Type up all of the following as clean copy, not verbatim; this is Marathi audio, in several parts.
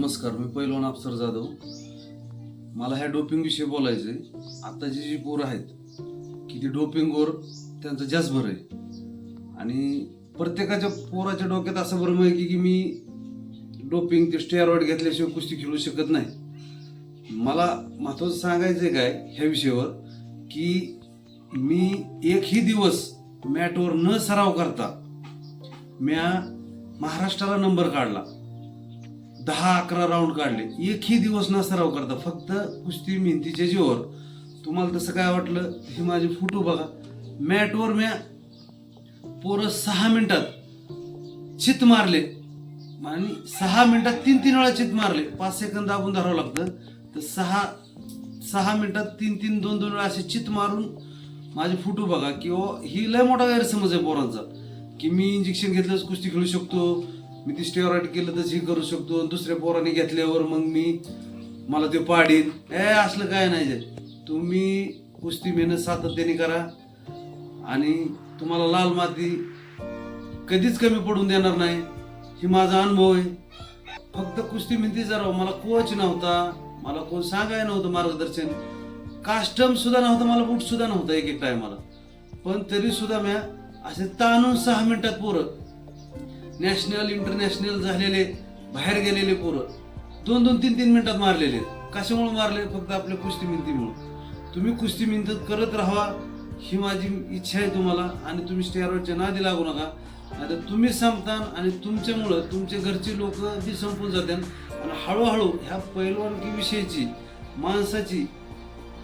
नमस्कार, मी पैलवान अफसर जाधव. मला ह्या डोपिंग विषयी बोलायचं आहे. आताची जी पोरं आहेत की ती डोपिंगवर त्यांचं जसभर आहे आणि प्रत्येकाच्या पोराच्या डोक्यात असं भरम आहे की मी डोपिंग ते स्टेरॉइड घेतल्याशिवाय कुस्ती खेळू शकत नाही. मला महत्त्वाचं सांगायचं आहे काय ह्या विषयावर की मी एकही दिवस मॅटवर न सराव करता म्या महाराष्ट्राला नंबर काढला, 10-11 राऊंड काढले. एकही दिवस न सराव करता फक्त कुस्ती मेहनतीच्या जीवावर. तुम्हाला तसं काय वाटलं हे माझे फोटो बघा. मॅटवर म्या पोरं 6 मिनिटात चित मारले आणि 6 मिनिटात 3-3 वेळा चित मारले. 5 सेकंद दाबून धरावं लागतं. तर 6 मिनिटात 3-3, 2-2 वेळा असे चित मारून माझे फोटो बघा. किंवा ही लय मोठा गैरसमज आहे पोरांचा की मी इंजेक्शन घेतलंच कुस्ती खेळू शकतो, मी ती स्टेरॉइड केलं तर हे करू शकतो, दुसऱ्या पोराने घेतल्यावर मग मला ते पाडीन. असलं काय नाही. तुम्ही कुस्ती मेहनत सातत्याने करा आणि तुम्हाला लाल माती कधीच कमी पडून देणार नाही. ही माझा अनुभव आहे. फक्त कुस्ती मेहनती जरा. मला कोच नव्हता, मला कोण सांगायला नव्हतं मार्गदर्शन, कास्टम सुद्धा नव्हतं, मला बूट सुद्धा नव्हता एक टायमाला. पण तरी सुद्धा म्या असे ताणून 6 मिनिटात पोरं नॅशनल इंटरनॅशनल झालेले बाहेर गेलेले पोरं 2-2, 3-3 मिनिटात मारलेले. कशामुळे मारले? फक्त आपल्या कुस्ती मेहनतीमुळे. तुम्ही कुस्ती मेहनत करत राहा ही माझी इच्छा आहे तुम्हाला. आणि तुम्ही स्टेरॉइडच्या नादी लागू नका, आता तुम्ही संपता आणि तुमच्यामुळं तुमचे घरचे लोक बी संपून जातात आणि हळूहळू ह्या पैलवानकी विषयीची माणसाची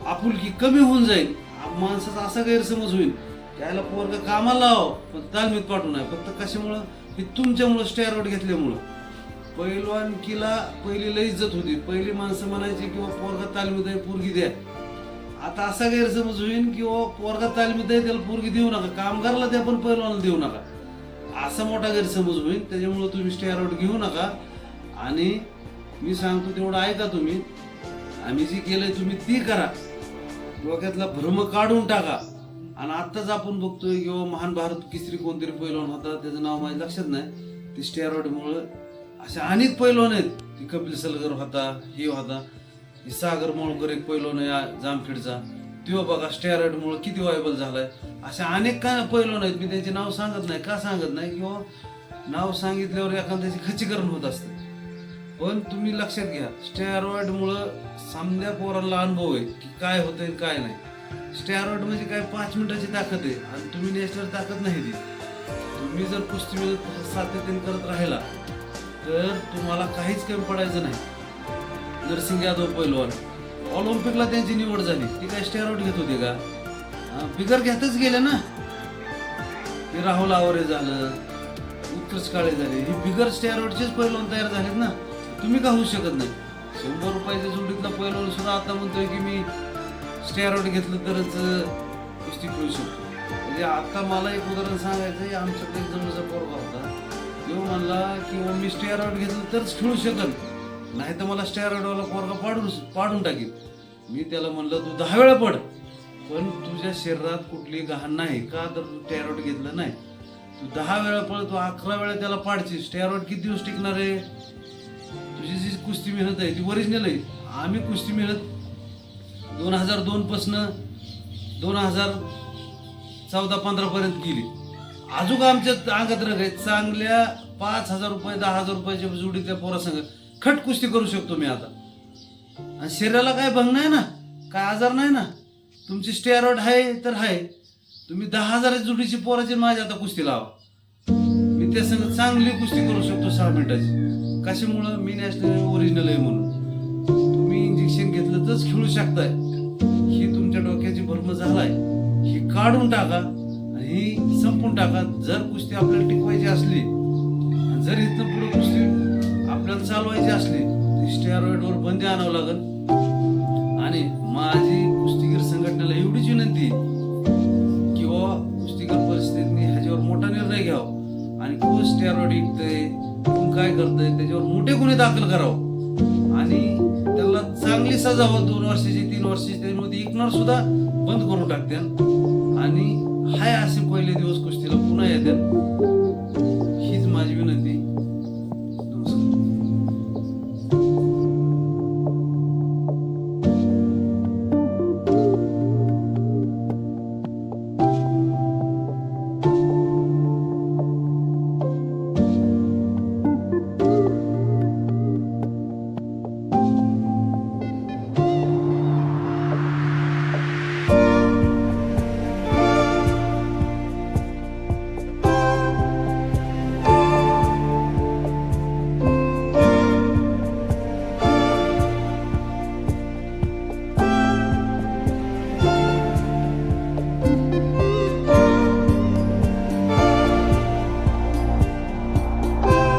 आपुलकी कमी होऊन जाईल. माणसाचा असा गैरसमज होईल त्याला पोरगा कामाला लावा पण तालमीत पाठवू नये. फक्त कशामुळं? की तुमच्यामुळं स्टेरॉइड घेतल्यामुळं. पैलवानकीला पहिली लई इज्जत होती. पहिली माणसं म्हणायची किंवा पोरगा तालमीत आहे पोरगी द्या. आता असा गैरसमज होईल किंवा पोरगा तालमीत आहे त्याला पोरगी देऊ नका, कामगाराला द्या पण पैलवानाला देऊ नका, असा मोठा गैरसमज होईल. त्याच्यामुळं तुम्ही स्टेरॉइड घेऊ नका. आणि मी सांगतो तेवढं ऐका तुम्ही. आम्ही जी केलंय तुम्ही ती करा. डोक्यातला भ्रम काढून टाका. आणि आत्ताच आपण बघतोय किंवा महान भारत केसरी कोणतरी पैलवान होता, त्याचं नाव माझ्या लक्षात नाही, ते स्टेरॉइडमुळं अशा अनेक पैलवान आहेत. ती कपिल सलगर होता, हे होता, हे सागर मोळकर एक पैलवान आहे जामखेडचा, तो बघा स्टेरॉइडमुळं किती व्हायबल झालाय. अशा अनेक काय पैलवान आहेत. मी त्यांचे नाव सांगत नाही. का सांगत नाही? किंवा नाव सांगितल्यावर एखाद्याची खच्चीकरण होत असते. पण तुम्ही लक्षात घ्या, स्टेरॉइडमुळं समजा पोरांना अनुभव आहे की काय होतंय काय नाही. स्टेरॉइड म्हणजे काय 5 मिनिटाची ताकद आहे आणि तुम्ही नॅशनल ताकद नाही ती. तुम्ही जर कुस्ती सातत्याने करत राहिला तर तुम्हाला काहीच कमी पडायचं नाही. नरसिंग यादव पैलवान ऑलिम्पिकला त्यांची निवड झाली, ती काय स्टेरॉइड घेत होते का? बिगर घेतच गेले ना. हे राहुल आवरे झालं, उत्कर्ष काळे झाले, ही बिगर स्टेरॉइडचेच पैलवान तयार झालेत ना. तुम्ही का होऊ शकत नाही? 100 रुपयाच्या जोडीतला पैलवान सुद्धा आता म्हणतोय की मी स्टेरॉइड घेतलं तरच कुस्ती खेळू शकतो. म्हणजे आता मला एक उदाहरण सांगायचं आहे. आमच्याकडे एक जवळचा पोरगा होता, तो म्हणला की मी स्टेरॉइड घेतलं तरच खेळू शकल, नाही तर मला स्टेरॉइडवाला पोरगा पाडून टाकेल. मी त्याला म्हणलं तू 10 वेळा पड, पण तुझ्या शरीरात कुठली घाण नाही का तर तू स्टेरॉइड घेतलं नाही. तू 10 वेळा पड, तू 11 वेळा त्याला पाडची. स्टेरॉइड किती दिवस टिकणार आहे? तुझी जी कुस्ती मेहनत आहे ती ओरिजिनल आहे. आम्ही कुस्ती मेहनत 2002 पासून 2014-15 पर्यंत केली. अजून आमच्या अंगात रग आहे. चांगल्या 5,000 रुपये 10,000 रुपयाच्या जोडीतल्या पोरासंग खट कुस्ती करू शकतो मी आता. आणि शरीराला काय भंग नाही ना, काय आजार नाही ना. तुमची स्टेरॉइड आहे तर आहे. तुम्ही 10,000 जोडीची पोराची माझी आता कुस्ती लावा, मी त्या संग चांगली कुस्ती करू शकतो 6 मिनिटाची. कशामुळं? मी नॅशनल ओरिजिनल आहे म्हणून. तुम्ही इंजेक्शन घेतलं तरच खेळू शकताय ही तुमच्या डोक्याची भ्रम झालाय. ही काढून टाका आणि ही संपून टाका. जर कुस्ती आपल्याला टिकवायची असली आणि जर इथनं पुढे कुस्ती आपल्याला चालवायची असली तर स्टेरॉइडवर बंदी आणावं लागेल. आणि माझी कुस्तीगीर संघटनेला एवढीच विनंती किंवा कुस्तीगीर परिस्थितीने ह्याच्यावर मोठा निर्णय घ्यावा आणि कोण स्टेरॉइड विकतंय, कोण काय करतंय त्याच्यावर मोठे गुन्हे दाखल करावं आणि त्याला चांगली सजा हो. 2 वर्षाची 3 वर्षाची त्यामध्ये इग्नोर सुद्धा बंद करून टाकते आणि हाय असे पहिले दिवस कुस्तीला पुन्हा येतात.